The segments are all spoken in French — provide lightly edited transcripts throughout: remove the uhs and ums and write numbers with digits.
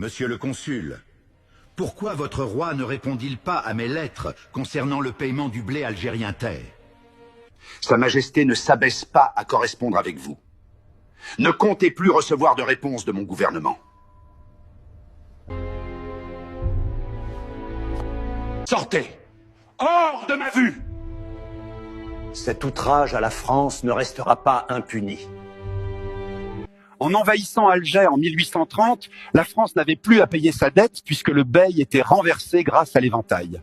Monsieur le consul, pourquoi votre roi ne répondit-il pas à mes lettres concernant le paiement du blé algérien terre? Sa Majesté ne s'abaisse pas à correspondre avec vous. Ne comptez plus recevoir de réponse de mon gouvernement. Sortez! Hors de ma vue! Cet outrage à la France ne restera pas impuni. En envahissant Alger en 1830, la France n'avait plus à payer sa dette puisque le bey était renversé grâce à l'éventail.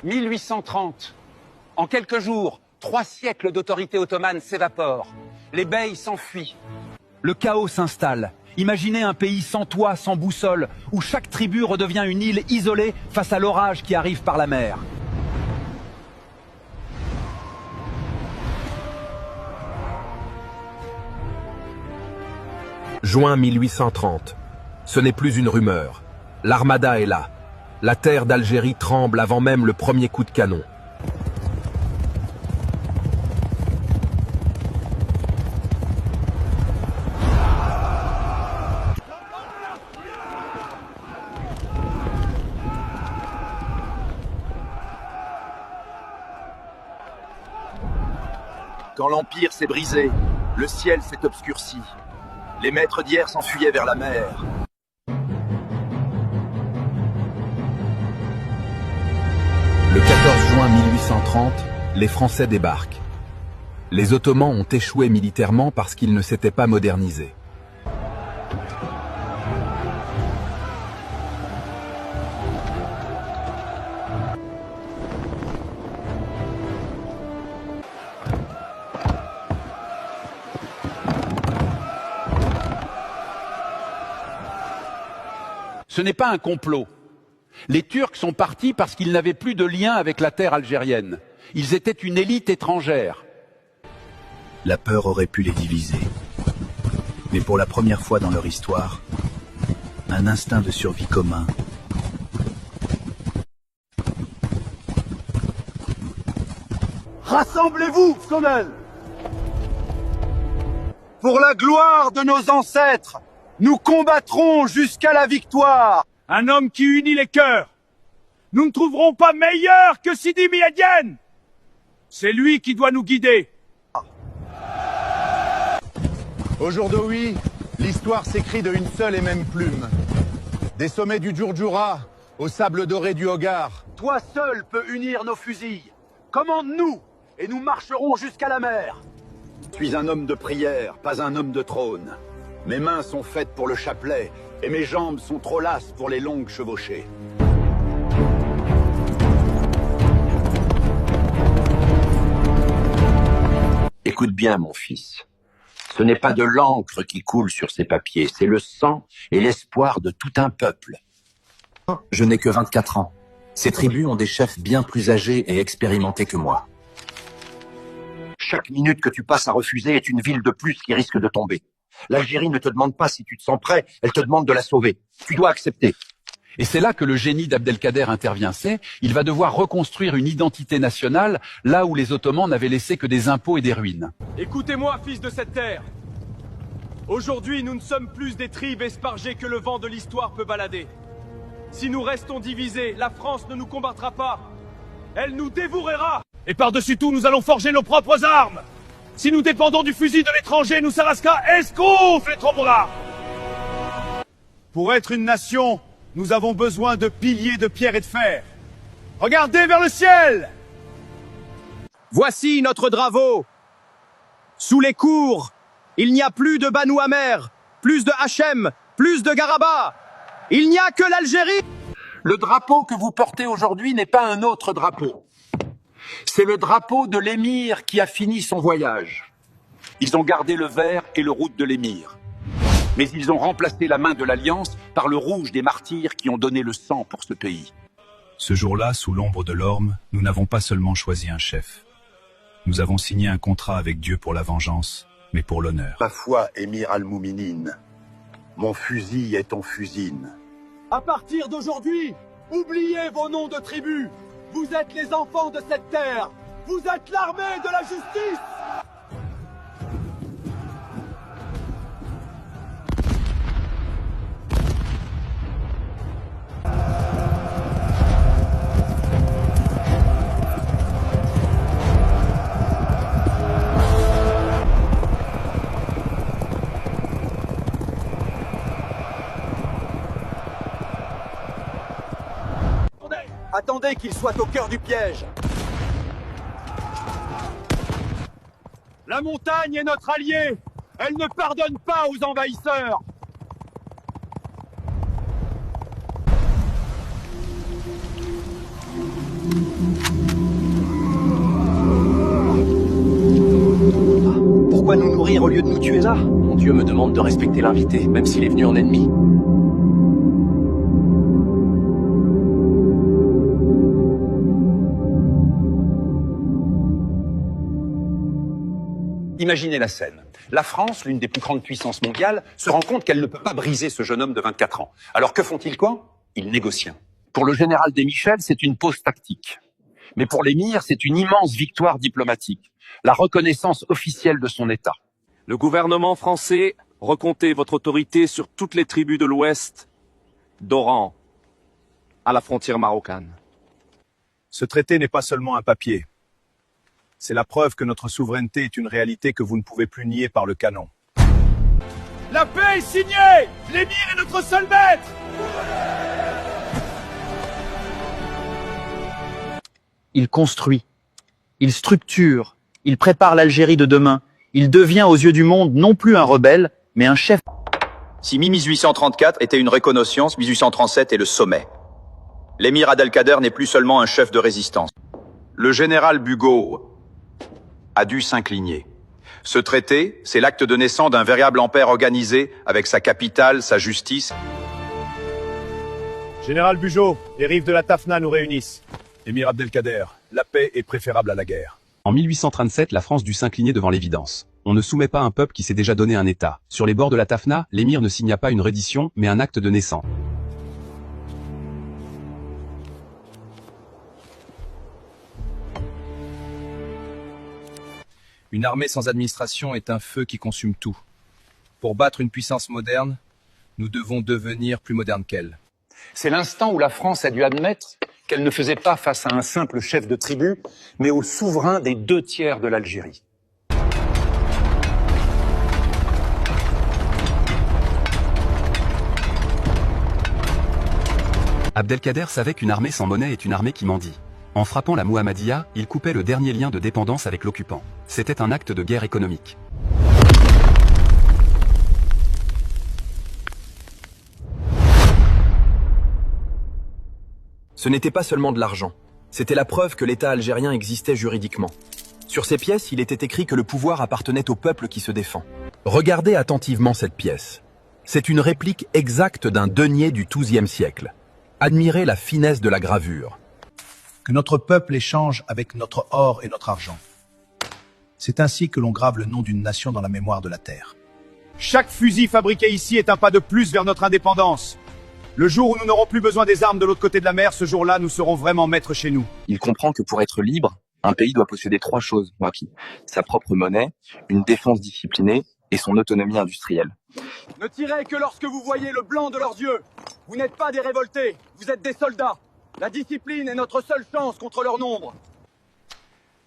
1830. En quelques jours, 3 siècles d'autorité ottomane s'évaporent. Les beys s'enfuient. Le chaos s'installe. Imaginez un pays sans toit, sans boussole, où chaque tribu redevient une île isolée face à l'orage qui arrive par la mer. Juin 1830. Ce n'est plus une rumeur. L'armada est là. La terre d'Algérie tremble avant même le premier coup de canon. Quand l'Empire s'est brisé, le ciel s'est obscurci. Les maîtres d'hier s'enfuyaient vers la mer. Le 14 juin 1830, les Français débarquent. Les Ottomans ont échoué militairement parce qu'ils ne s'étaient pas modernisés. Ce n'est pas un complot. Les Turcs sont partis parce qu'ils n'avaient plus de lien avec la terre algérienne. Ils étaient une élite étrangère. La peur aurait pu les diviser. Mais pour la première fois dans leur histoire, un instinct de survie commun. Rassemblez-vous, Sonnel! Pour la gloire de nos ancêtres, nous combattrons jusqu'à la victoire. Un homme qui unit les cœurs. Nous ne trouverons pas meilleur que Sidi Miadien. C'est lui qui doit nous guider. Aujourd'hui, l'histoire s'écrit de une seule et même plume. Des sommets du Djurdjura aux sables dorés du Hogar. Toi seul peux unir nos fusils. Commande-nous et nous marcherons jusqu'à la mer. Je suis un homme de prière, pas un homme de trône. Mes mains sont faites pour le chapelet et mes jambes sont trop lasses pour les longues chevauchées. Écoute bien, mon fils. Ce n'est pas de l'encre qui coule sur ces papiers, c'est le sang et l'espoir de tout un peuple. Je n'ai que 24 ans. Ces tribus ont des chefs bien plus âgés et expérimentés que moi. Chaque minute que tu passes à refuser est une ville de plus qui risque de tomber. L'Algérie ne te demande pas si tu te sens prêt, elle te demande de la sauver. Tu dois accepter. Et c'est là que le génie d'Abdelkader intervient. Il va devoir reconstruire une identité nationale là où les Ottomans n'avaient laissé que des impôts et des ruines. Écoutez-moi, fils de cette terre. Aujourd'hui, nous ne sommes plus des tribes espargées que le vent de l'histoire peut balader. Si nous restons divisés, la France ne nous combattra pas. Elle nous dévouera. Et par-dessus tout, nous allons forger nos propres armes. Si nous dépendons du fusil de l'étranger, nous Sarasca, escrouf les trompera. Pour être une nation, nous avons besoin de piliers de pierre et de fer. Regardez vers le ciel. Voici notre drapeau. Sous les cours, il n'y a plus de Banu Amer, plus de Hachem, plus de Garaba. Il n'y a que l'Algérie. Le drapeau que vous portez aujourd'hui n'est pas un autre drapeau. C'est le drapeau de l'émir qui a fini son voyage. Ils ont gardé le vert et le rouge de l'émir. Mais ils ont remplacé la main de l'Alliance par le rouge des martyrs qui ont donné le sang pour ce pays. Ce jour-là, sous l'ombre de l'orme, nous n'avons pas seulement choisi un chef. Nous avons signé un contrat avec Dieu pour la vengeance, mais pour l'honneur. Ma foi, Émir al-Mouminin, mon fusil est ton fusine. À partir d'aujourd'hui, oubliez vos noms de tribus. Vous êtes les enfants de cette terre. Vous êtes l'armée de la justice. J'attendais qu'il soit au cœur du piège. La montagne est notre allié. Elle ne pardonne pas aux envahisseurs. Pourquoi nous nourrir au lieu de nous tuer là? Mon Dieu me demande de respecter l'invité, même s'il est venu en ennemi. Imaginez la scène. La France, l'une des plus grandes puissances mondiales, se rend compte qu'elle ne peut pas briser ce jeune homme de 24 ans. Alors que font-ils quoi? Ils négocient. Pour le général Desmichel, c'est une pause tactique. Mais pour l'émir, c'est une immense victoire diplomatique. La reconnaissance officielle de son État. Le gouvernement français, recomptez votre autorité sur toutes les tribus de l'Ouest, d'Oran à la frontière marocaine. Ce traité n'est pas seulement un papier. C'est la preuve que notre souveraineté est une réalité que vous ne pouvez plus nier par le canon. La paix est signée! L'émir est notre seul maître! Il construit, il structure, il prépare l'Algérie de demain. Il devient aux yeux du monde non plus un rebelle, mais un chef. Si 1834 était une reconnaissance, 1837 est le sommet. L'émir Abdelkader n'est plus seulement un chef de résistance. Le général Bugeaud a dû s'incliner. Ce traité, c'est l'acte de naissance d'un véritable empire organisé, avec sa capitale, sa justice. Général Bugeaud, les rives de la Tafna nous réunissent. Émir Abdelkader, la paix est préférable à la guerre. En 1837, la France dut s'incliner devant l'évidence. On ne soumet pas un peuple qui s'est déjà donné un État. Sur les bords de la Tafna, l'émir ne signa pas une reddition, mais un acte de naissance. Une armée sans administration est un feu qui consume tout. Pour battre une puissance moderne, nous devons devenir plus modernes qu'elle. C'est l'instant où la France a dû admettre qu'elle ne faisait pas face à un simple chef de tribu, mais au souverain des 2/3 de l'Algérie. Abdelkader savait qu'une armée sans monnaie est une armée qui mendie. En frappant la Muhammadiyya, il coupait le dernier lien de dépendance avec l'occupant. C'était un acte de guerre économique. Ce n'était pas seulement de l'argent, c'était la preuve que l'État algérien existait juridiquement. Sur ces pièces, il était écrit que le pouvoir appartenait au peuple qui se défend. Regardez attentivement cette pièce. C'est une réplique exacte d'un denier du XIIe siècle. Admirez la finesse de la gravure. Que notre peuple échange avec notre or et notre argent. C'est ainsi que l'on grave le nom d'une nation dans la mémoire de la terre. Chaque fusil fabriqué ici est un pas de plus vers notre indépendance. Le jour où nous n'aurons plus besoin des armes de l'autre côté de la mer, ce jour-là, nous serons vraiment maîtres chez nous. Il comprend que pour être libre, un pays doit posséder 3 choses, Waki. Sa propre monnaie, une défense disciplinée et son autonomie industrielle. Ne tirez que lorsque vous voyez le blanc de leurs yeux. Vous n'êtes pas des révoltés, vous êtes des soldats. La discipline est notre seule chance contre leur nombre.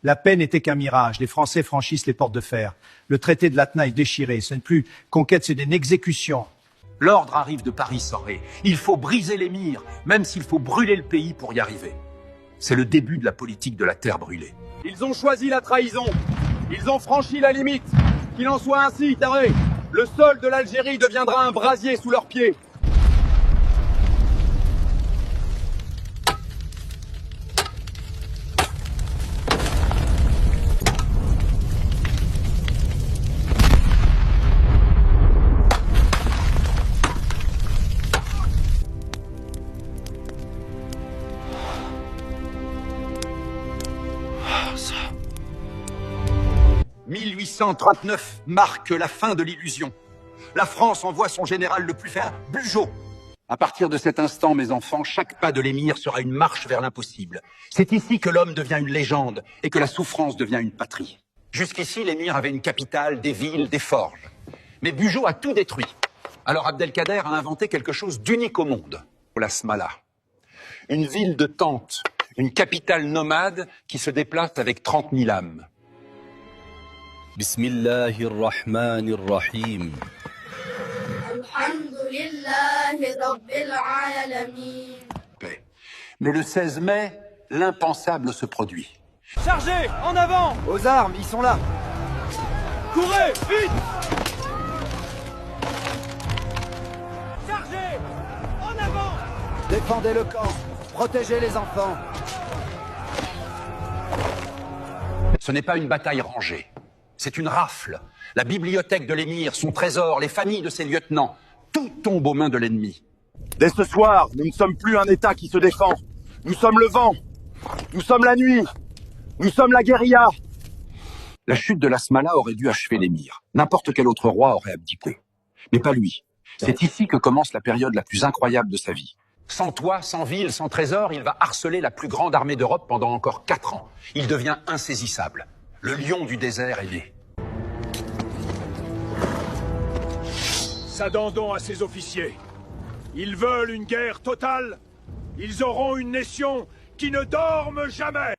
La paix n'était qu'un mirage. Les Français franchissent les portes de fer. Le traité de Latna est déchiré. Ce n'est plus conquête, c'est une exécution. L'ordre arrive de Paris, Soré. Il faut briser l'émir, même s'il faut brûler le pays pour y arriver. C'est le début de la politique de la terre brûlée. Ils ont choisi la trahison. Ils ont franchi la limite. Qu'il en soit ainsi, Taré. Le sol de l'Algérie deviendra un brasier sous leurs pieds. « 1839 marque la fin de l'illusion. La France envoie son général le plus ferme, Bugeaud. À partir de cet instant, mes enfants, chaque pas de l'émir sera une marche vers l'impossible. C'est ici que l'homme devient une légende et que la souffrance devient une patrie. Jusqu'ici, l'émir avait une capitale, des villes, des forges. Mais Bugeaud a tout détruit. Alors Abdelkader a inventé quelque chose d'unique au monde, la Smala. Une ville de tentes, une capitale nomade qui se déplace avec 30 000 âmes. Bismillahirrahmanirrahim. Alhamdulillahi Rabbil Alamin. Mais le 16 mai, l'impensable se produit. Chargez! En avant! Aux armes, ils sont là. Courez! Vite! Chargez! En avant! Défendez le camp. Protégez les enfants. Ce n'est pas une bataille rangée. C'est une rafle. La bibliothèque de l'émir, son trésor, les familles de ses lieutenants, tout tombe aux mains de l'ennemi. Dès ce soir, nous ne sommes plus un État qui se défend. Nous sommes le vent. Nous sommes la nuit. Nous sommes la guérilla. La chute de l'Asmala aurait dû achever l'émir. N'importe quel autre roi aurait abdiqué. Mais pas lui. C'est ici que commence la période la plus incroyable de sa vie. Sans toit, sans ville, sans trésor, il va harceler la plus grande armée d'Europe pendant encore 4 ans. Il devient insaisissable. Le lion du désert est né. S'adendons à ses officiers. Ils veulent une guerre totale. Ils auront une nation qui ne dorme jamais.